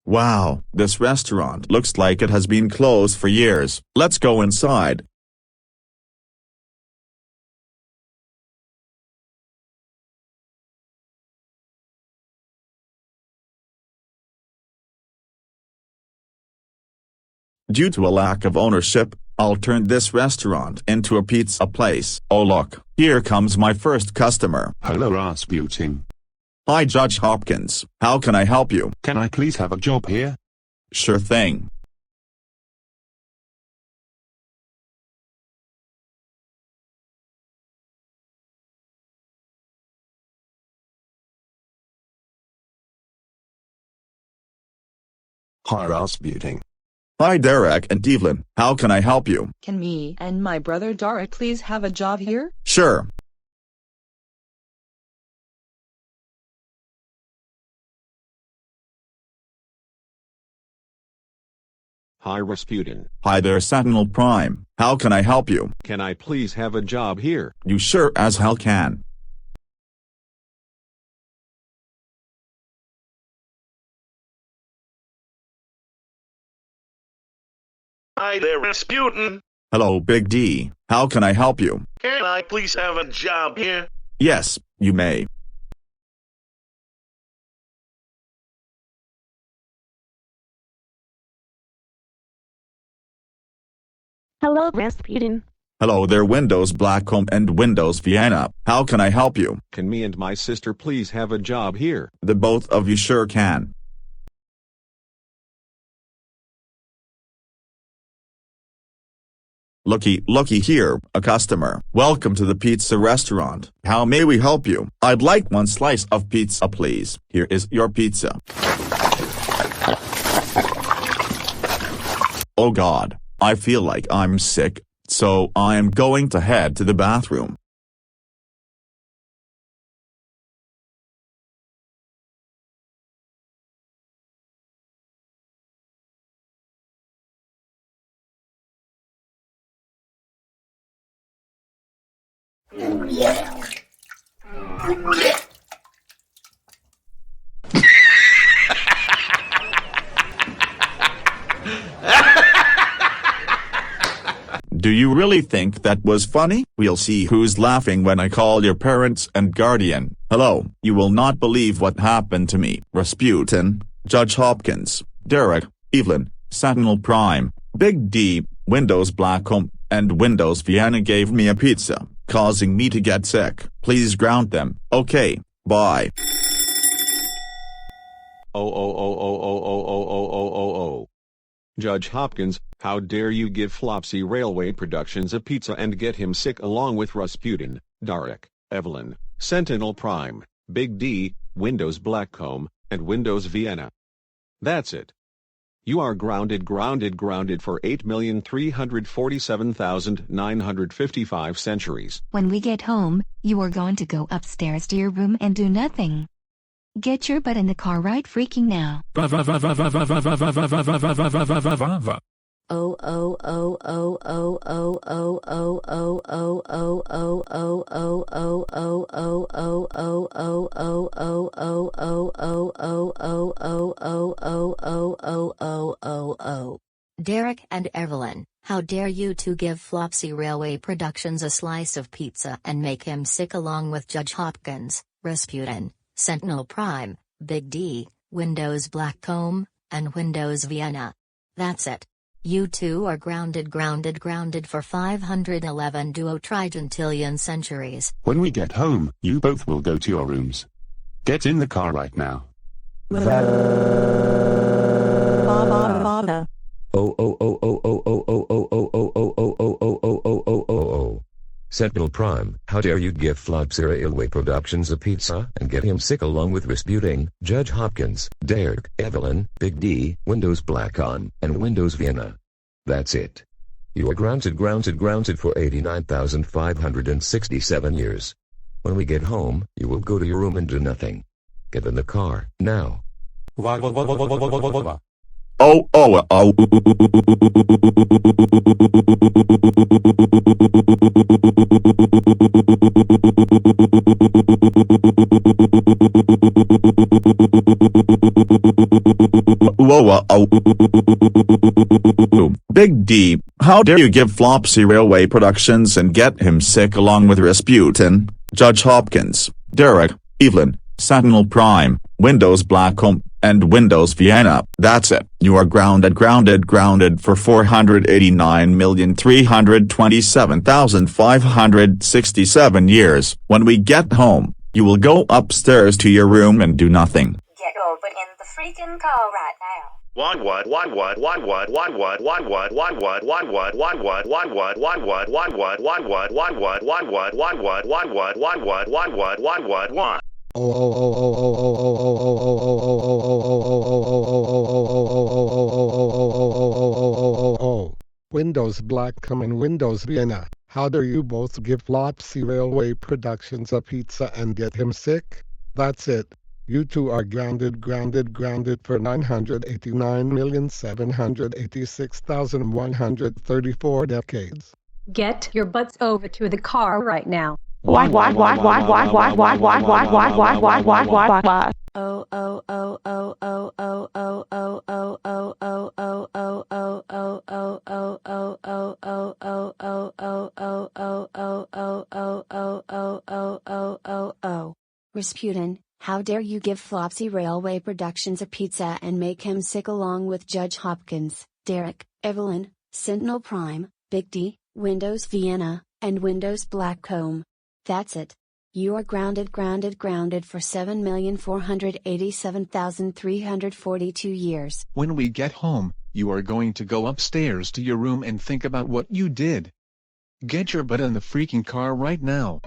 Wow, this restaurant looks like it has been closed for years. Let's go inside. Due to a lack of ownership, I'll turn this restaurant into a pizza place. Oh look, here comes my first customer. Hello Rasputin. Hi Judge Hopkins, how can I help you? Can I please have a job here? Sure thing. Hi Rasputin. Hi Derek and Evelyn, how can I help you? Can me and my brother Dara please have a job here? Sure. Hi Rasputin. Hi there Sentinel Prime, how can I help you? Can I please have a job here? You sure as hell can. Hi there, Rasputin. Hello Big D, how can I help you? Can I please have a job here? Yes, you may. Hello, Rasputin. Hello there Windows Blackcomb and Windows Vienna, how can I help you? Can me and my sister please have a job here? The both of you sure can. Looky here, a customer. Welcome to the pizza restaurant. How may we help you? I'd like one slice of pizza please. Here is your pizza. Oh God, I feel like I'm sick, so I am going to head to the bathroom. Do you really think that was funny? We'll see who's laughing when I call your parents and guardian. Hello, you will not believe what happened to me. Rasputin, Judge Hopkins, Derek, Evelyn, Sentinel Prime, Big D, Windows Blackcomb, and Windows Vienna gave me a pizza, causing me to get sick. Please ground them. Okay, bye. Oh. Judge Hopkins, how dare you give Flopsy Railway Productions a pizza and get him sick along with Rasputin, Derek, Evelyn, Sentinel Prime, Big D, Windows Blackcomb, and Windows Vienna. That's it. You are grounded for 8,347,955 centuries. When we get home, you are going to go upstairs to your room and do nothing. Get your butt in the car right freaking now. Derek and Evelyn, how dare you two give Flopsy Railway Productions a slice of pizza and make him sick along with Judge Hopkins, Rasputin, Sentinel Prime, Big D, Windows Blackcomb, and Windows Vienna. That's it. You two are grounded for 511 duotrigentillion centuries. When we get home, you both will go to your rooms. Get in the car right now. Sentinel Prime, how dare you give Flopsy Railway Productions a pizza and get him sick along with Rasputin, Judge Hopkins, Derek, Evelyn, Big D, Windows Blackcomb, and Windows Vienna. That's it. You are grounded for 89,567 years. When we get home, you will go to your room and do nothing. Get in the car, now. Oh, oh, oh. Whoa, oh. Big D, how dare you give Flopsy Railway Productions and get him sick along with Rasputin, Judge Hopkins, Derek, Evelyn, Sentinel Prime, Windows Blackcomb, and Windows Vienna. That's it. You are grounded for 489,327,567 years. When we get home, you will go upstairs to your room and do nothing. Get over in the freaking car right now. One what? Windows Blackcomb and Windows Vienna, how dare you both give Flopsy Railway Productions a pizza and get him sick? That's it. You two are grounded for 989,786,134 decades. Get your butts over to the car right now. Why? Rasputin, how dare you give Flopsy Railway Productions a pizza and make him sick along with Judge Hopkins, Derek, Evelyn, Sentinel Prime, Big D, Windows Vienna, and Windows Blackcomb. That's it. You are grounded for 7,487,342 years. When we get home, you are going to go upstairs to your room and think about what you did. Get your butt in the freaking car right now.